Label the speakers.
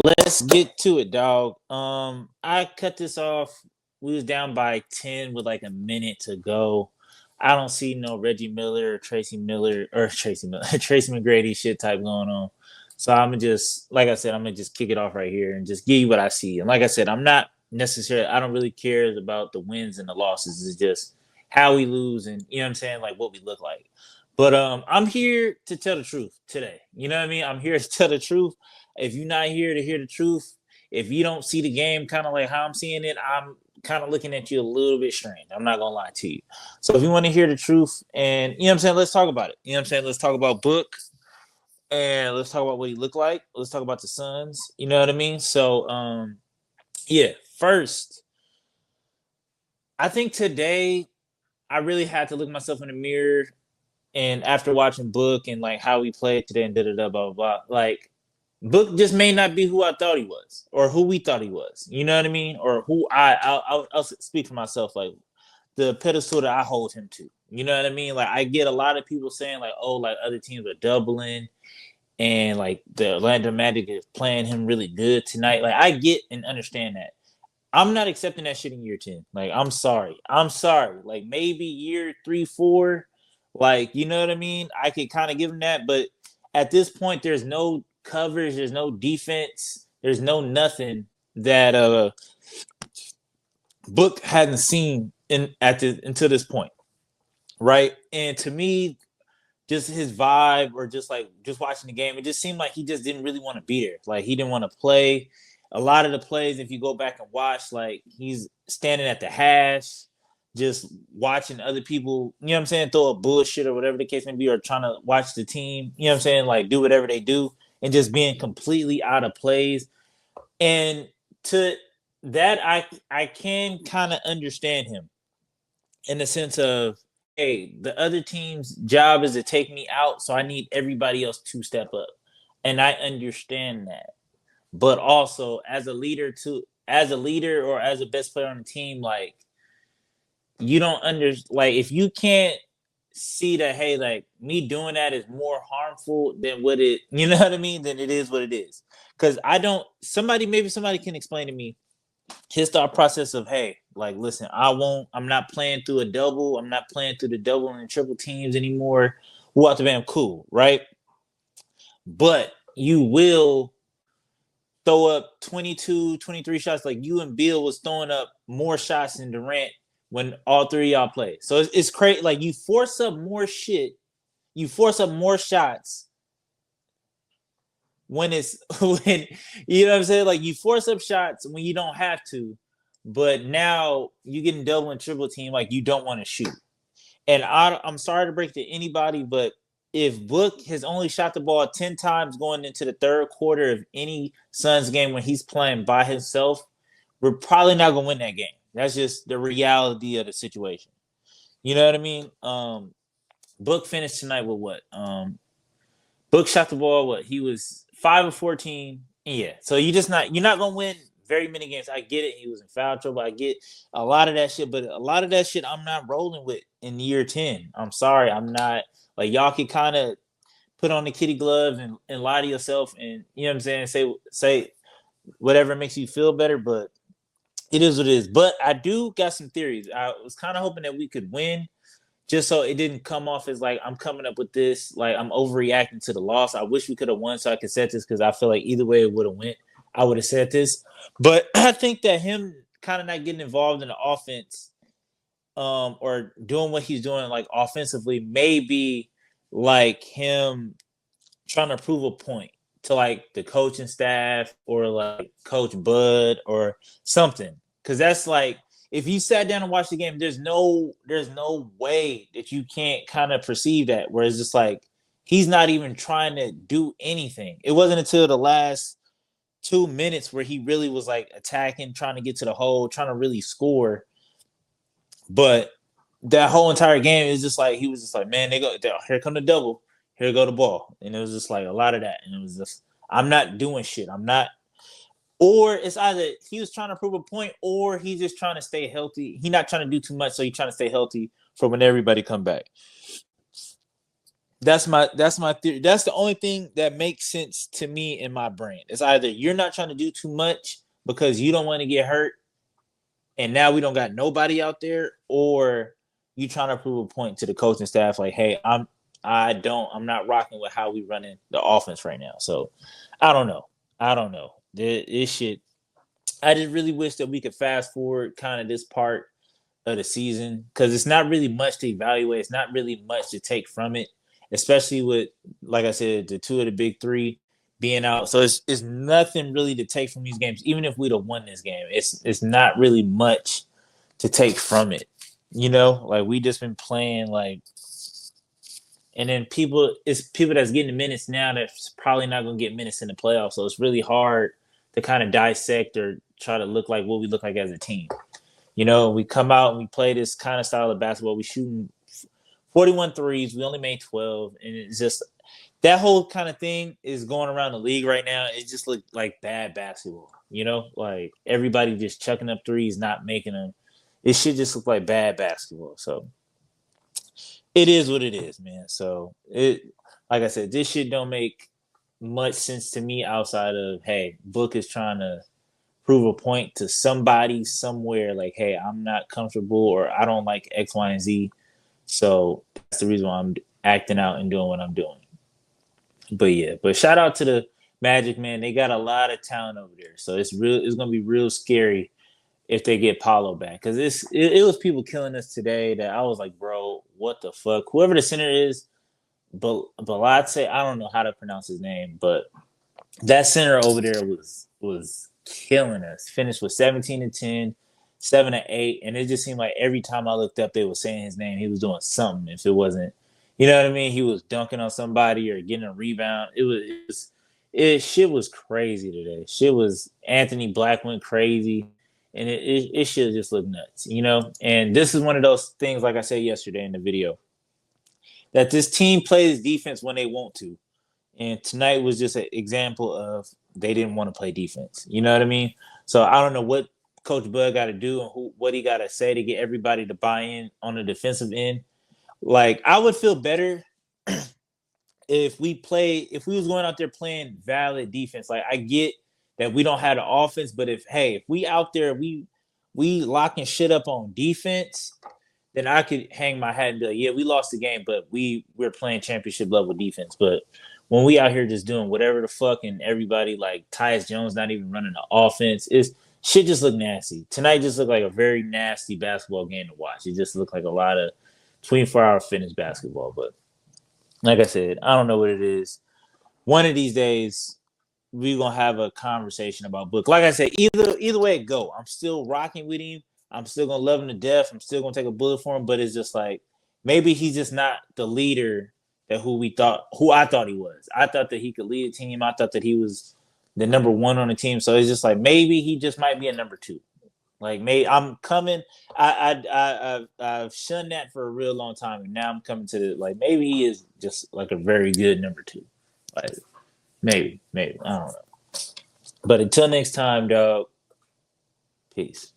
Speaker 1: Let's get to it, dog. I cut this off. We was down by 10 with like a minute to go. I don't see no Reggie Miller or Tracy Miller or Tracy Miller, Tracy McGrady shit type going on. So I'm gonna just, like I said, I'm gonna just kick it off right here and just give you what I see. And like I said, I'm not necessarily, I don't really care about the wins and the losses. It's just how we lose and you know what I'm saying, like what we look like. But I'm here to tell the truth today. You know what I mean? I'm here to tell the truth. If you're not here to hear the truth, if you don't see the game kind of like how I'm seeing it, I'm kind of looking at you a little bit strange. I'm not gonna lie to you. So if you want to hear the truth and you know what I'm saying, let's talk about it. You know what I'm saying? Let's talk about Book and let's talk about what he looked like. Let's talk about the Suns. You know what I mean? So yeah, first, I think today I really had to look myself in the mirror and after watching Book and like how we played today and da da da blah blah blah, like Book just may not be who I thought he was, or who we thought he was. You know what I mean? Or who I'll speak for myself, like the pedestal that I hold him to. You know what I mean? Like I get a lot of people saying like, oh, like other teams are doubling, and like the Orlando Magic is playing him really good tonight. Like I get and understand that. I'm not accepting that shit in year 10. Like I'm sorry. I'm sorry. Like maybe year 3, 4, like you know what I mean? I could kind of give him that, but at this point, there's no coverage, there's no defense, there's no nothing that Book hadn't seen until this point, right? And to me, just his vibe or just watching the game, it just seemed like he just didn't really want to be there. Like he didn't want to play. A lot of the plays, if you go back and watch, like he's standing at the hash, just watching other people, you know what I'm saying, throw a bullshit or whatever the case may be, or trying to watch the team, you know what I'm saying, like do whatever they do, and just being completely out of plays. And to that, I can kind of understand him in the sense of, hey, the other team's job is to take me out, so I need everybody else to step up. And I understand that. But also as a leader or as a best player on the team, like you don't like if you can't see that, hey, like me doing that is more harmful than what it, you know what I mean? Then it is what it is. Cause I don't maybe somebody can explain to me his thought process of, hey, like, listen, I'm not playing through a double. I'm not playing through the double and triple teams anymore. What the bam, cool, right? But you will throw up 22, 23 shots. Like you and Bill was throwing up more shots than Durant when all three of y'all play. So it's crazy. Like you force up more shit. You force up more shots when it's when you know what I'm saying. Like you force up shots when you don't have to, but now you getting double and triple team. Like you don't want to shoot. And I'm sorry to break to anybody, but if Book has only shot the ball 10 times going into the third quarter of any Suns game when he's playing by himself, we're probably not gonna win that game. That's just the reality of the situation. You know what I mean? Book finished tonight with what? Book shot the ball. What he was 5 of 14. Yeah. So you're not gonna win very many games. I get it. He was in foul trouble. I get a lot of that shit, but a lot of that shit I'm not rolling with in year 10. I'm sorry. I'm not like y'all can kind of put on the kitty gloves and lie to yourself and you know what I'm saying, say whatever makes you feel better, but it is what it is. But I do got some theories. I was kind of hoping that we could win just so it didn't come off as like I'm coming up with this, like I'm overreacting to the loss. I wish we could have won so I could set this because I feel like either way it would have went. I would have said this, but I think that him kind of not getting involved in the offense, or doing what he's doing like offensively, maybe like him trying to prove a point to like the coaching staff or like Coach Bud or something. Because that's like if you sat down and watched the game, there's no way that you can't kind of perceive that. Where it's just like he's not even trying to do anything. It wasn't until the last 2 minutes where he really was like attacking, trying to get to the hole, trying to really score. But that whole entire game is just like he was just like, man, here come the double, here go the ball, and it was just like a lot of that, and it was just I'm not doing shit. I'm not, or it's either he was trying to prove a point, or he's just trying to stay healthy. He's not trying to do too much, so he's trying to stay healthy for when everybody come back. That's my theory. That's the only thing that makes sense to me in my brain. It's either you're not trying to do too much because you don't want to get hurt, and now we don't got nobody out there, or you trying to prove a point to the coaching staff, like, hey, I'm not rocking with how we running the offense right now. So I don't know. This shit. I just really wish that we could fast forward kind of this part of the season because it's not really much to evaluate. It's not really much to take from it, especially with, like I said, the two of the big three being out. So it's nothing really to take from these games. Even if we'd have won this game, it's not really much to take from it. You know, like we just been playing like, and then it's people that's getting minutes now that's probably not going to get minutes in the playoffs. So it's really hard to kind of dissect or try to look like what we look like as a team. You know, we come out and we play this kind of style of basketball. We shooting 41 threes. We only made 12. And it's just that whole kind of thing is going around the league right now. It just looked like bad basketball. You know, like everybody just chucking up threes, not making them. It should just look like bad basketball. So it is what it is, man. So like I said, this shit don't make much sense to me outside of, hey, Book is trying to prove a point to somebody somewhere, like, hey, I'm not comfortable or I don't like X, Y, and Z. So that's the reason why I'm acting out and doing what I'm doing. But shout out to the Magic, man. They got a lot of talent over there. So it's gonna be real scary if they get Paulo back. Because it was people killing us today that I was like, bro, what the fuck? Whoever the center is, Balatse, I don't know how to pronounce his name, but that center over there was killing us. Finished with 17 and 10, 7 and 8, and it just seemed like every time I looked up, they were saying his name. He was doing something. If it wasn't, you know what I mean, he was dunking on somebody or getting a rebound. Shit was crazy today. Shit was Anthony Black went crazy, and it should just look nuts, you know. And this is one of those things, like I said yesterday in the video, that this team plays defense when they want to. And tonight was just an example of they didn't want to play defense. You know what I mean? So I don't know what Coach Bud got to do and what he got to say to get everybody to buy in on the defensive end. Like, I would feel better if we was going out there playing valid defense. Like, I get that we don't have the offense, but if we out there, we locking shit up on defense, then I could hang my hat and be like, yeah, we lost the game, but we're playing championship level defense. But when we out here just doing whatever the fuck and everybody like Tyus Jones not even running the offense, shit just looked nasty. Tonight just looked like a very nasty basketball game to watch. It just looked like a lot of 24-hour fitness basketball. But like I said, I don't know what it is. One of these days, we're gonna have a conversation about Book. Like I said, either way it go, I'm still rocking with him. I'm still gonna love him to death. I'm still gonna take a bullet for him. But it's just like maybe he's just not the leader that who I thought he was. I thought that he could lead a team. I thought that he was the number one on the team. So it's just like maybe he just might be a number two. Like maybe I'm coming. I've shunned that for a real long time, and now I'm coming to the like maybe he is just like a very good number two. Like maybe I don't know. But until next time, dog. Peace.